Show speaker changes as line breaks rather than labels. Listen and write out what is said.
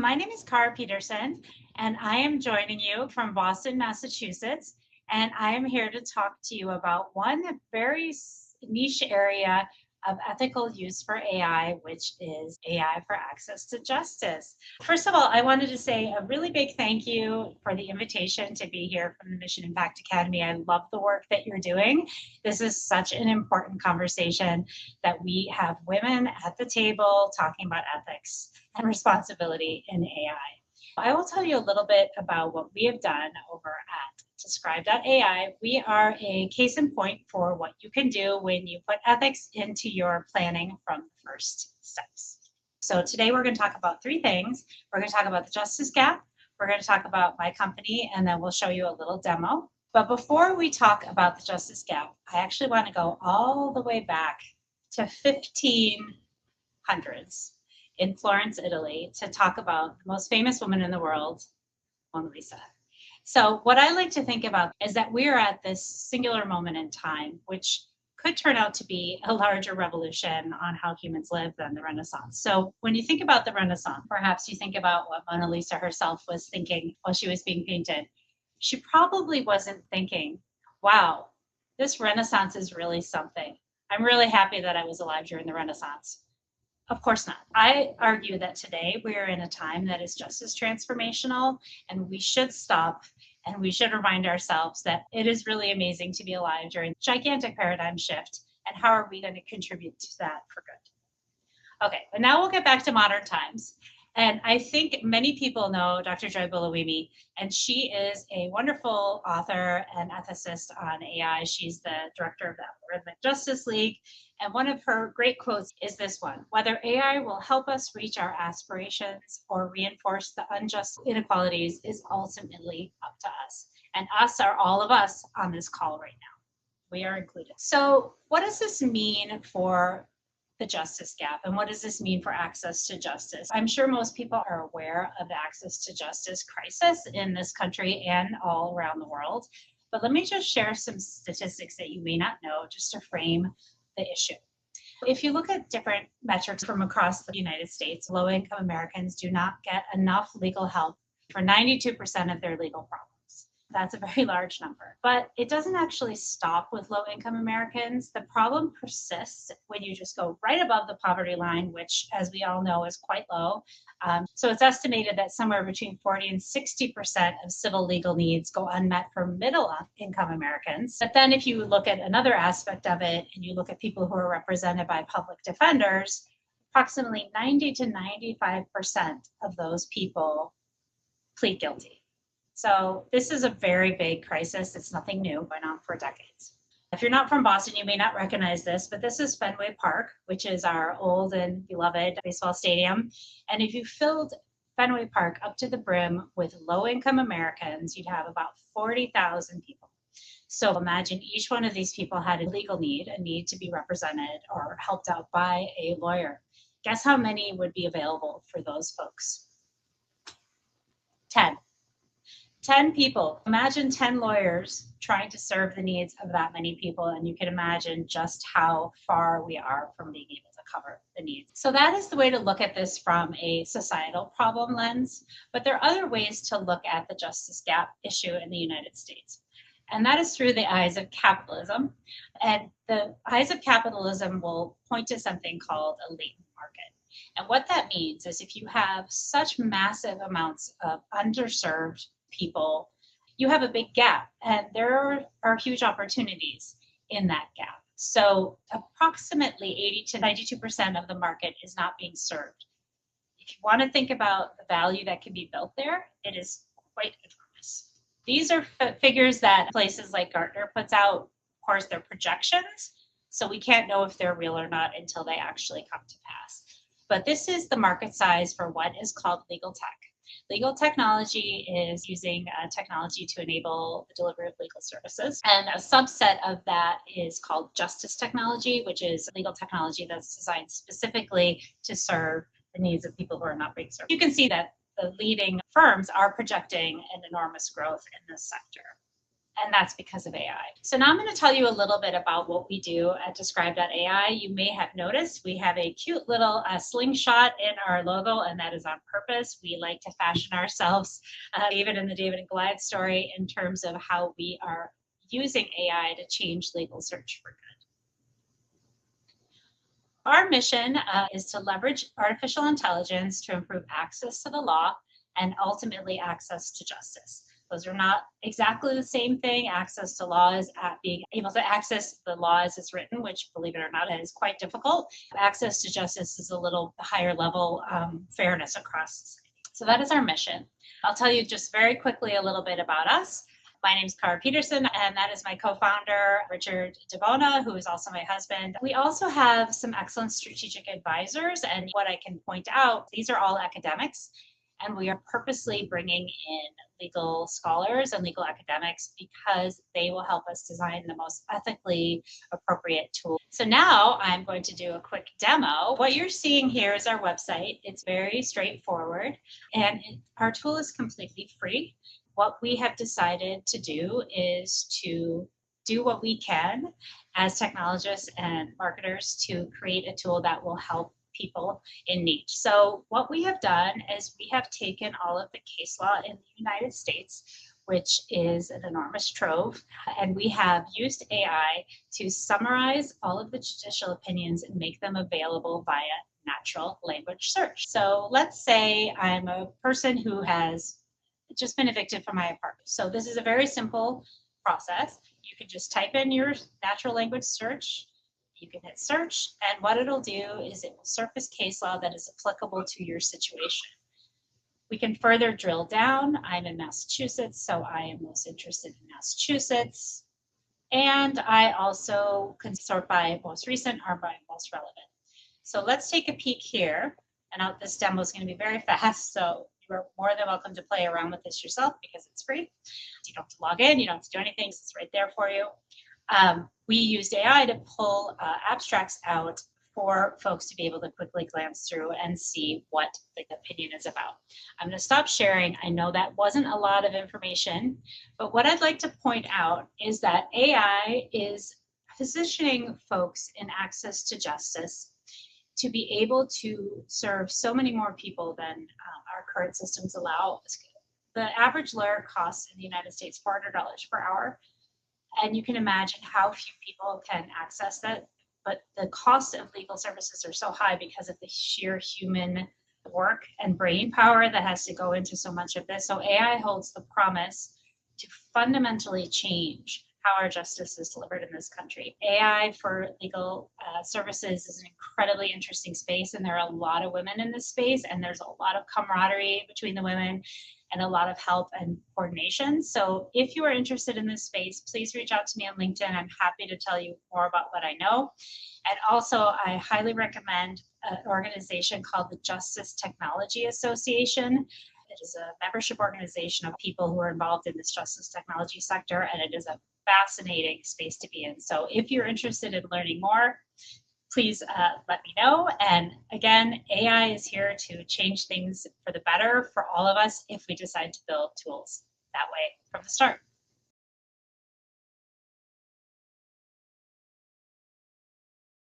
My name is Peterson, and I am joining you from Boston, Massachusetts. And I am here to talk to you about one very niche area of ethical use for AI, which is AI for access to justice. First of all, I wanted to say a really big thank you for the invitation to be here from the Mission Impact Academy. I love the work that you're doing. This is such an important conversation that we have women at the table talking about ethics and responsibility in AI. I will tell you a little bit about what we have done over at Describe.ai. We are a case in point for what you can do when you put ethics into your planning from the first steps. So today we're going to talk about three things. We're going to talk about the justice gap, we're going to talk about my company, and then we'll show you a little demo. But before we talk about the justice gap, I actually want to go all the way back to 1500s in Florence, Italy, to talk about the most famous woman in the world, Mona Lisa. So what I like to think about is that we're at this singular moment in time, which could turn out to be a larger revolution on how humans live than the Renaissance. So when you think about the Renaissance, perhaps you think about what Mona Lisa herself was thinking while she was being painted. She probably wasn't thinking, wow, this Renaissance is really something. I'm really happy that I was alive during the Renaissance. Of course not. I argue that today we are in a time that is just as transformational, and we should stop and we should remind ourselves that it is really amazing to be alive during a gigantic paradigm shift, and how are we going to contribute to that for good? Okay, but now we'll get back to modern times. And I think many people know Dr. Joy Buolamwini, and she is a wonderful author and ethicist on AI. She's the director of the Algorithmic Justice League. And one of her great quotes is this one: whether AI will help us reach our aspirations or reinforce the unjust inequalities is ultimately up to us. And us are all of us on this call right now. We are included. So what does this mean for the justice gap, and what does this mean for access to justice? I'm sure most people are aware of the access to justice crisis in this country and all around the world. But let me just share some statistics that you may not know just to frame the issue. If you look at different metrics from across the United States, low-income Americans do not get enough legal help for 92% of their legal problems. That's a very large number. But it doesn't actually stop with low-income Americans. The problem persists when you just go right above the poverty line, which, as we all know, is quite low. So it's estimated that somewhere between 40 and 60% of civil legal needs go unmet for middle-income Americans. But then if you look at another aspect of it, and you look at people who are represented by public defenders, approximately 90 to 95% of those people plead guilty. So this is a very big crisis. It's nothing new, going on for decades. If you're not from Boston, you may not recognize this, but this is Fenway Park, which is our old and beloved baseball stadium. And if you filled Fenway Park up to the brim with low-income Americans, you'd have about 40,000 people. So imagine each one of these people had a legal need, a need to be represented or helped out by a lawyer. Guess how many would be available for those folks? 10. 10 people. Imagine 10 lawyers trying to serve the needs of that many people, and you can imagine just how far we are from being able to cover the needs. So that is the way to look at this from a societal problem lens, but there are other ways to look at the justice gap issue in the United States, and that is through the eyes of capitalism. And the eyes of capitalism will point to something called a latent market. And what that means is if you have such massive amounts of underserved people, you have a big gap, and there are huge opportunities in that gap. So approximately 80 to 92% of the market is not being served. If you want to think about the value that can be built there, it is quite enormous. These are figures that places like Gartner puts out. Of course, they're projections, so we can't know if they're real or not until they actually come to pass. But this is the market size for what is called legal tech. Legal technology is using technology to enable the delivery of legal services. And a subset of that is called justice technology, which is legal technology that's designed specifically to serve the needs of people who are not being served. You can see that the leading firms are projecting an enormous growth in this sector. And that's because of AI. So now I'm going to tell you a little bit about what we do at Describe.ai. You may have noticed we have a cute little slingshot in our logo, and that is on purpose. We like to fashion ourselves, David and the David and Goliath story, in terms of how we are using AI to change legal search for good. Our mission is to leverage artificial intelligence to improve access to the law and ultimately access to justice. Those are not exactly the same thing. Access to law is being able to access the law as it's written, which, believe it or not, is quite difficult. Access to justice is a little higher level fairness across society. So that is our mission. I'll tell you just very quickly a little bit about us. My name is Peterson, and that is my co-founder, Richard DeBona, who is also my husband. We also have some excellent strategic advisors, and what I can point out, these are all academics, and we are purposely bringing in legal scholars and legal academics because they will help us design the most ethically appropriate tool. So now I'm going to do a quick demo. What you're seeing here is our website. It's very straightforward, and our tool is completely free. What we have decided to do is to do what we can as technologists and marketers to create a tool that will help people in need. So what we have done is we have taken all of the case law in the United States, which is an enormous trove, and we have used AI to summarize all of the judicial opinions and make them available via natural language search. So let's say I'm a person who has just been evicted from my apartment. So this is a very simple process. You can just type in your natural language search. You can hit search, and what it'll do is it will surface case law that is applicable to your situation. We can further drill down. I'm in Massachusetts, so I am most interested in Massachusetts. And I also can sort by most recent or by most relevant. So let's take a peek here. And this demo is going to be very fast, so you're more than welcome to play around with this yourself because it's free. You don't have to log in, you don't have to do anything, it's right there for you. We used AI to pull abstracts out for folks to be able to quickly glance through and see what the opinion is about. I'm going to stop sharing. I know that wasn't a lot of information, but what I'd like to point out is that AI is positioning folks in access to justice to be able to serve so many more people than our current systems allow. The average lawyer costs in the United States $400 per hour, and you can imagine how few people can access that. But the cost of legal services are so high because of the sheer human work and brain power that has to go into so much of this. So AI holds the promise to fundamentally change how our justice is delivered in this country. AI for legal services is an incredibly interesting space, and there are a lot of women in this space, and there's a lot of camaraderie between the women and a lot of help and coordination. So if you are interested in this space, please reach out to me on LinkedIn. I'm happy to tell you more about what I know. And also, I highly recommend an organization called the Justice Technology Association. It is a membership organization of people who are involved in this justice technology sector, and it is a fascinating space to be in. So if you're interested in learning more, please let me know. And again, AI is here to change things for the better for all of us if we decide to build tools that way from the start.